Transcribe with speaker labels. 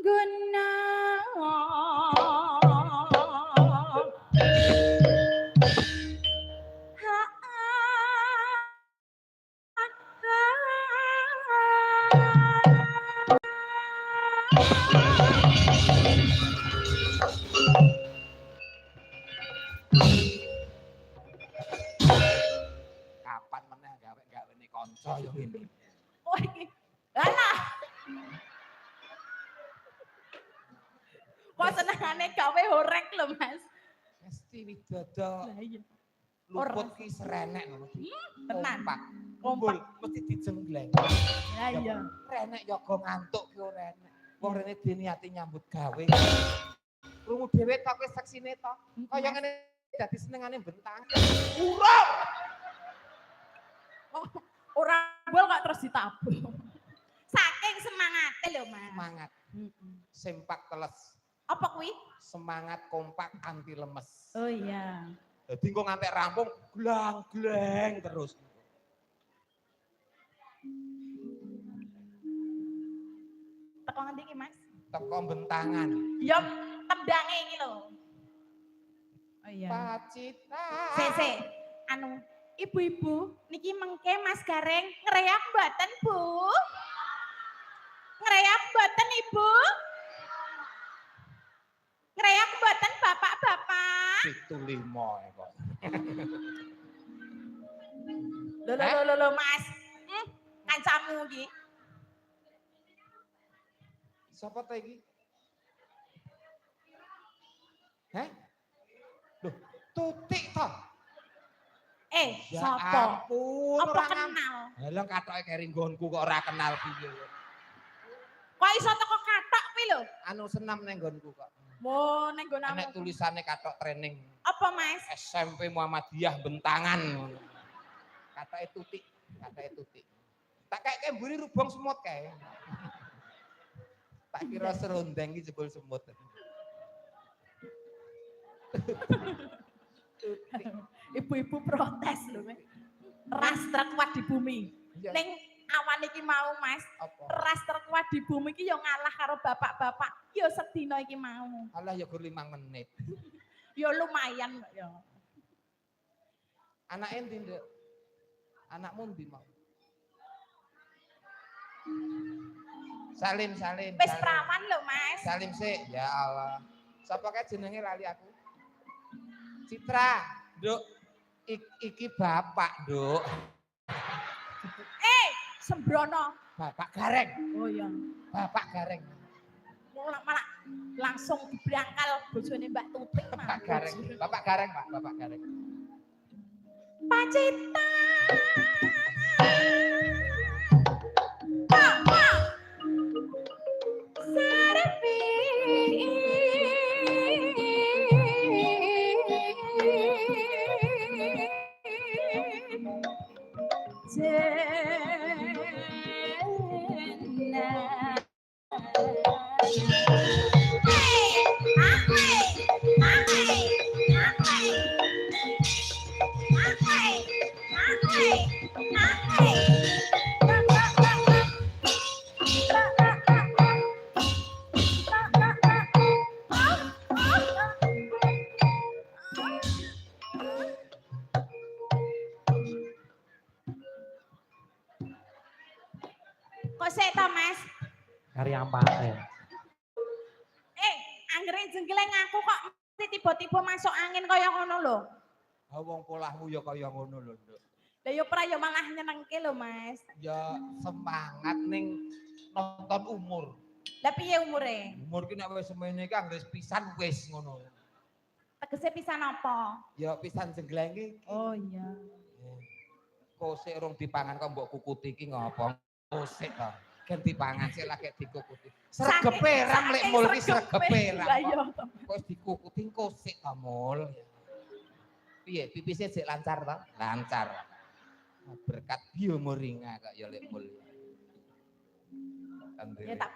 Speaker 1: guna
Speaker 2: Kapan meneh gawe-gawene kanca yo ngene.
Speaker 1: oh iki alah kok senengane gawe horek lho Mas
Speaker 2: Mesti widodo
Speaker 1: lah iya
Speaker 2: luput ki serenek ngono.
Speaker 1: tenan
Speaker 2: Kumpul mesti dijenggleng.
Speaker 1: lah iya
Speaker 2: Renek yoga ngantuk ki ora enek. Wong rene diniati nyambut gawe. Krungu dhewe tok wis seksine tok. Kaya ngene dadi senengane bentang. Urung.
Speaker 1: ora bol kok terus ditabung saking semangate lho Mas
Speaker 2: Semangat. Sempak teles.
Speaker 1: apa kuwi
Speaker 2: Semangat kompak anti lemes.
Speaker 1: oh iya
Speaker 2: Jadi kok ngantek rampung glang-gleng terus.
Speaker 1: teko ngendi iki Mas
Speaker 2: Teko bentangan.
Speaker 1: ya tendange iki lho oh iya
Speaker 2: Pacita.
Speaker 1: se anu ibu-ibu niki mengke Mas Gareng ngreyak mboten Bu ngreyak mboten Ibu ngreyak mboten Bapak-bapak
Speaker 2: 75 kok.
Speaker 1: Lho Mas kancamu iki
Speaker 2: Siapa ta iki? Heh? Loh, Tutik to. Ya
Speaker 1: sapa
Speaker 2: ampun,
Speaker 1: apa
Speaker 2: ora
Speaker 1: kenal
Speaker 2: Halang katoke keri nggonku kok ora kenal piye.
Speaker 1: kok iso teko katok kuwi lho
Speaker 2: Anu senam ning nggonku kok.
Speaker 1: mo ning gonamu
Speaker 2: Nek tulisane katok training
Speaker 1: apa Mas
Speaker 2: SMP Muhammadiyah Bentangan ngono. Katoke Tutik, katoke Tutik. Tak kayak mburi rubong semut kae. Tak kira serondeng iki jebul semut.
Speaker 1: ibu-ibu protes lho ras terkuat di bumi ning awan iki mau Mas
Speaker 2: Apa?
Speaker 1: ras terkuat di bumi iki ya ngalah karo bapak-bapak ya sedina iki mau
Speaker 2: Alah ya gur 5 menit.
Speaker 1: ya lumayan ya
Speaker 2: Anake ndi, Nduk? Anakmu ndi mau? Salim.
Speaker 1: wis prawan lho Mas
Speaker 2: Salim sik. Ya Allah. Sapa kae jenenge lali aku? Citra, Nduk. Iki bapak, Nduk.
Speaker 1: sembrono
Speaker 2: Bapak Gareng.
Speaker 1: oh iya
Speaker 2: Bapak Gareng.
Speaker 1: malah langsung dibrangkal bojone Mbak Tutik
Speaker 2: Bapak Gareng. Bapak Gareng, Pak. Bapak Gareng.
Speaker 1: Pacita Papa Servi Kok sik ta, Mas?
Speaker 3: Kari ampake.
Speaker 1: Anggere jengkeleng aku kok mesti tiba-tiba masuk angin kaya ngono lho.
Speaker 2: Ha wong polahmu ya kaya ngono lho, Nduk.
Speaker 1: Lah ya pra ya malah nyenengke lho, Mas.
Speaker 2: Ya semangat ning nonton umur.
Speaker 1: Lah piye umure?
Speaker 2: Umur ki nek wis semene iki anggere pisan wis ngono.
Speaker 1: Tegese pisan apa?
Speaker 2: Ya pisan jenggleng iki.
Speaker 1: Oh iya.
Speaker 2: Kosik rong dipangan kok mbok kukuti iki ngopo? Kosik to. Gen dipangan sik lagi dikukuti. Sregepe ram lek mul iki sregepe ram.
Speaker 1: Lah iya.
Speaker 2: Kok dikukuti kosik to mul. Piye pipise sik lancar to? Lancar. Berkat biomoringa kok ya lek mul.
Speaker 1: Ya tak